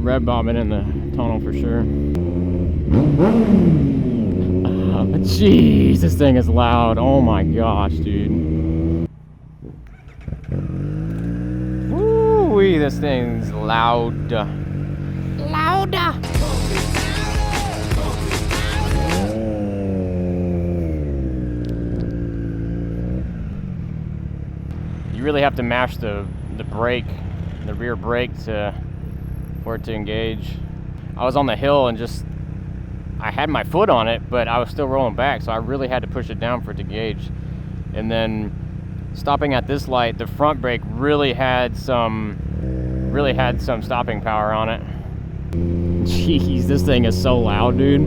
red bombing in the tunnel for sure. Jeez, this thing is loud. Oh my gosh, dude. Woo-wee, this thing's loud. Louder. You really have to mash the brake, the rear brake for it to engage. I was on the hill and I had my foot on it, but I was still rolling back, so I really had to push it down for it to gauge. And then stopping at this light, the front brake really had some stopping power on it. Jeez, this thing is so loud, dude.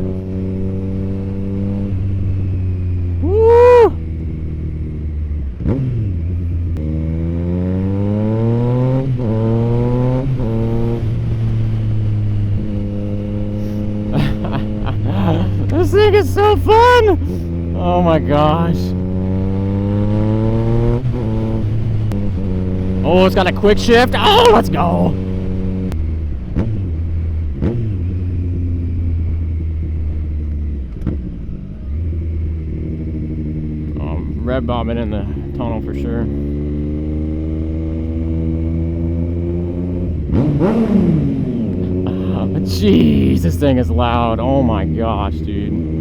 Woo! This thing is so fun! Oh my gosh. Oh, it's got a quick shift. Oh, let's go! Red bombing in the tunnel for sure. Jeez, this thing is loud. Oh my gosh, dude.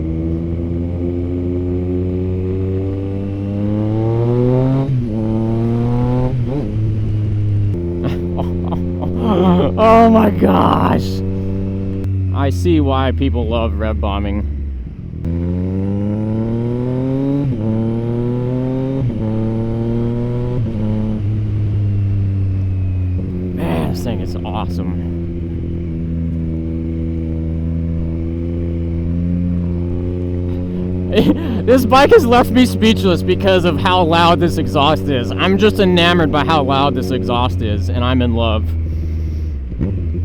Oh my gosh. I see why people love red bombing. Man, this thing is awesome. This bike has left me speechless because of how loud this exhaust is. I'm just enamored by how loud this exhaust is, and I'm in love.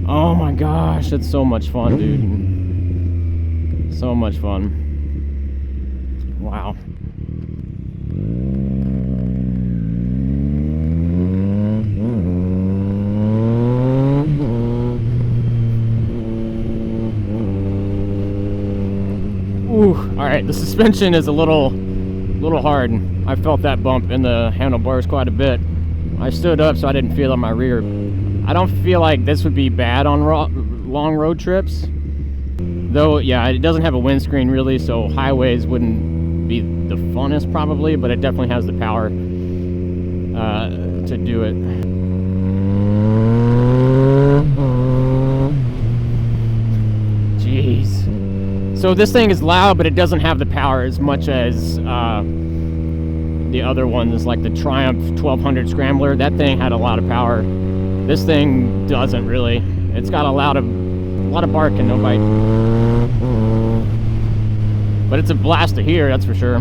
Oh my gosh, it's so much fun, dude. So much fun. Wow. Ooh, all right, the suspension is a little hard. I felt that bump in the handlebars quite a bit. I stood up so I didn't feel on my rear. I don't feel like this would be bad on long road trips. Though, yeah, it doesn't have a windscreen really, so highways wouldn't be the funnest probably, but it definitely has the power to do it. Jeez. So this thing is loud, but it doesn't have the power as much as the other ones, like the Triumph 1200 Scrambler. That thing had a lot of power. This thing doesn't really. It's got a lot of bark and no bite. But it's a blast to hear, that's for sure.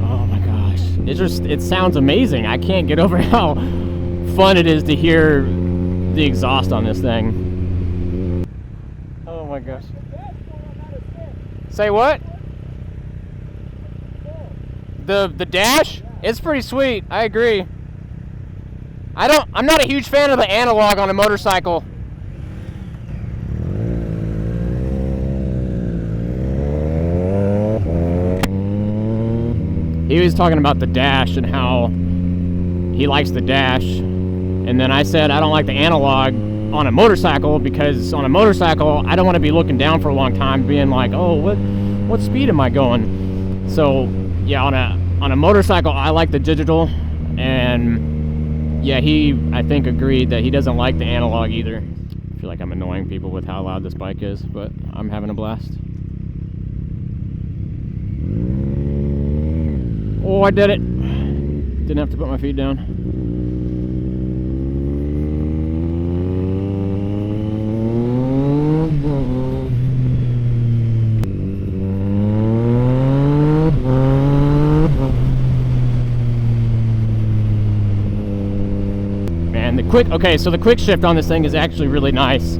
Oh my gosh. It sounds amazing. I can't get over how fun it is to hear the exhaust on this thing. Oh my gosh. Say what? The dash? It's pretty sweet. I agree. I'm not a huge fan of the analog on a motorcycle. He was talking about the dash and how he likes the dash. And then I said I don't like the analog on a motorcycle because on a motorcycle I don't want to be looking down for a long time being like, oh, what speed am I going? So yeah, on a motorcycle I like the digital, and yeah, he I think agreed that he doesn't like the analog either. I feel like I'm annoying people with how loud this bike is, but I'm having a blast. Oh, I did it. Didn't have to put my feet down. Okay, so the quick shift on this thing is actually really nice.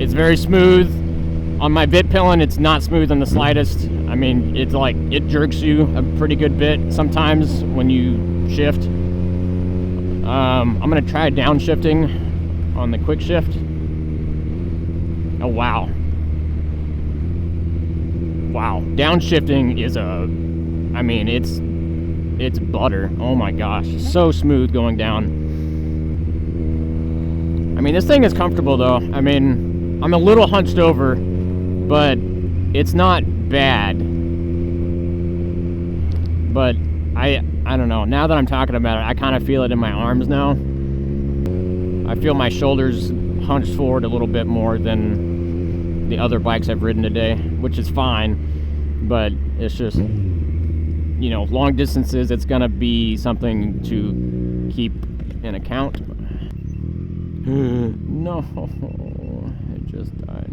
It's very smooth. On my bit pillin, it's not smooth in the slightest. I mean, it's like, it jerks you a pretty good bit sometimes when you shift. I'm gonna try downshifting on the quick shift. Oh, wow. Wow, downshifting is I mean, it's butter. Oh my gosh, so smooth going down. I mean, this thing is comfortable though. I mean, I'm a little hunched over, but it's not bad. But I don't know. Now that I'm talking about it, I kind of feel it in my arms now. I feel my shoulders hunched forward a little bit more than the other bikes I've ridden today, which is fine. But it's just, you know, long distances, it's gonna be something to keep in account. No, it just died.